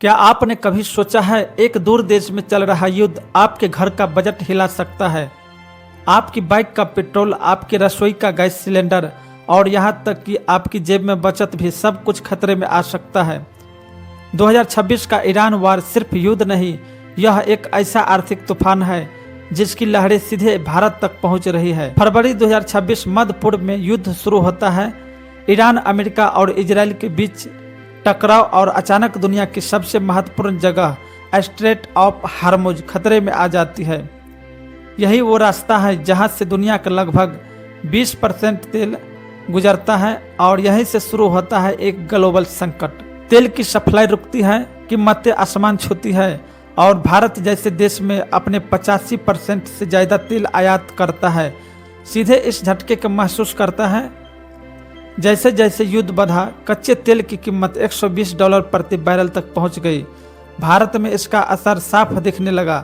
क्या आपने कभी सोचा है एक दूर देश में चल रहा युद्ध आपके घर का बजट हिला सकता है। आपकी बाइक का पेट्रोल, आपकी रसोई का गैस सिलेंडर और यहाँ तक कि आपकी जेब में बचत भी सब कुछ खतरे में आ सकता है। 2026 का ईरान वार सिर्फ युद्ध नहीं, यह एक ऐसा आर्थिक तूफान है जिसकी लहरें सीधे भारत तक पहुंच रही है। फरवरी 2026 मध्य पूर्व में युद्ध शुरू होता है। ईरान, अमेरिका और इजराइल के बीच टकराव और अचानक दुनिया की सबसे महत्वपूर्ण जगह स्ट्रेट ऑफ हार्मुज खतरे में आ जाती है। यही वो रास्ता है जहां से दुनिया का लगभग 20% तेल गुजरता है और यहीं से शुरू होता है एक ग्लोबल संकट। तेल की सप्लाई रुकती है, कीमतें आसमान छूती है और भारत जैसे देश में अपने 85% से ज़्यादा तेल आयात करता है सीधे इस झटके को महसूस करता है। जैसे जैसे युद्ध बढ़ा, कच्चे तेल की कीमत $120 प्रति बैरल तक पहुंच गई। भारत में इसका असर साफ दिखने लगा।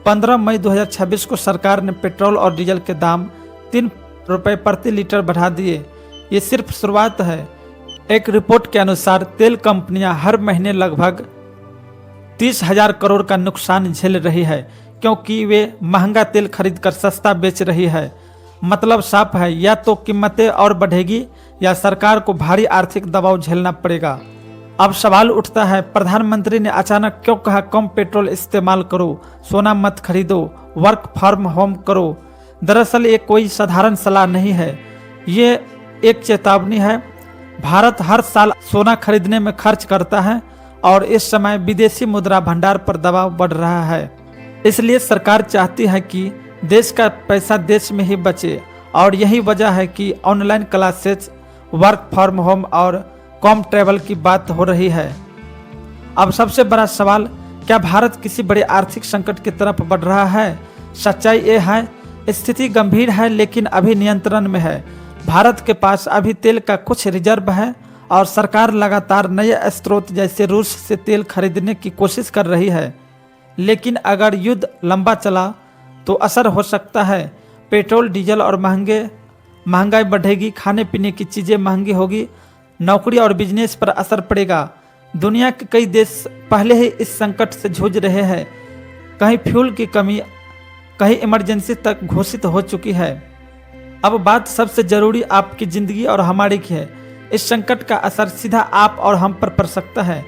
15 मई 2026 को सरकार ने पेट्रोल और डीजल के दाम ₹3 प्रति लीटर बढ़ा दिए। ये सिर्फ शुरुआत है। एक रिपोर्ट के अनुसार तेल कंपनियां हर महीने लगभग 30,000 करोड़ का नुकसान झेल रही है क्योंकि वे महंगा तेल खरीदकर सस्ता बेच रही है। मतलब साफ है, या तो कीमतें और बढ़ेगी या सरकार को भारी आर्थिक दबाव झेलना पड़ेगा। अब सवाल उठता है, प्रधानमंत्री ने अचानक क्यों कहा कम पेट्रोल इस्तेमाल करो, सोना मत खरीदो, वर्क फ्रॉम होम करो। दरअसल ये कोई साधारण सलाह नहीं है, ये एक चेतावनी है। भारत हर साल सोना खरीदने में खर्च करता है और इस समय विदेशी मुद्रा भंडार पर दबाव बढ़ रहा है। इसलिए सरकार चाहती है कि देश का पैसा देश में ही बचे और यही वजह है कि online classes, work from home और कम ट्रैवल की बात हो रही है। अब सबसे बड़ा सवाल, क्या भारत किसी बड़े आर्थिक संकट की तरफ बढ़ रहा है? सच्चाई ये है, स्थिति गंभीर है लेकिन अभी नियंत्रण में है। भारत के पास अभी तेल का कुछ रिजर्व है और सरकार लगातार नए स्रोत जैसे रूस से तेल खरीदने की कोशिश कर रही है। लेकिन अगर युद्ध लंबा चला तो असर हो सकता है। पेट्रोल, डीजल और महंगाई बढ़ेगी, खाने पीने की चीज़ें महंगी होगी, नौकरी और बिजनेस पर असर पड़ेगा। दुनिया के कई देश पहले ही इस संकट से जूझ रहे हैं। कहीं फ्यूल की कमी, कहीं इमरजेंसी तक घोषित हो चुकी है। अब बात सबसे ज़रूरी आपकी ज़िंदगी और हमारी की है। इस संकट का असर सीधा आप और हम पर पड़ सकता है।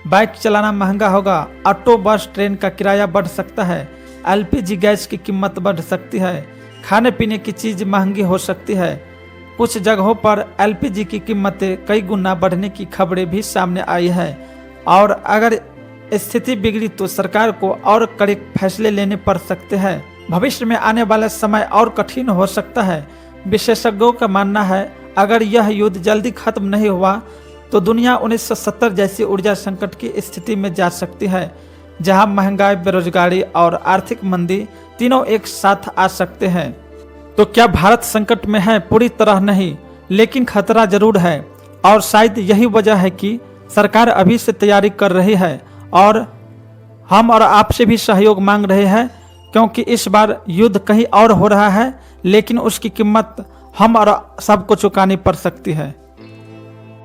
बाइक चलाना महंगा होगा, ऑटो, बस, ट्रेन का किराया बढ़ सकता है, LPG गैस की कीमत बढ़ सकती है, खाने पीने की चीज़ महंगी हो सकती है। कुछ जगहों पर LPG की कीमतें कई गुना बढ़ने की खबरें भी सामने आई है और अगर स्थिति बिगड़ी तो सरकार को और कड़े फैसले लेने पड़ सकते हैं। भविष्य में आने वाला समय और कठिन हो सकता है। विशेषज्ञों का मानना है, अगर यह युद्ध जल्दी खत्म नहीं हुआ तो दुनिया 1970 जैसी ऊर्जा संकट की स्थिति में जा सकती है, जहां महंगाई, बेरोजगारी और आर्थिक मंदी तीनों एक साथ आ सकते हैं। तो क्या भारत संकट में है? पूरी तरह नहीं, लेकिन खतरा जरूर है और शायद यही वजह है कि सरकार अभी से तैयारी कर रही है और हम और आपसे भी सहयोग मांग रहे हैं, क्योंकि इस बार युद्ध कहीं और हो रहा है लेकिन उसकी कीमत हम और सबको चुकानी पड़ सकती है।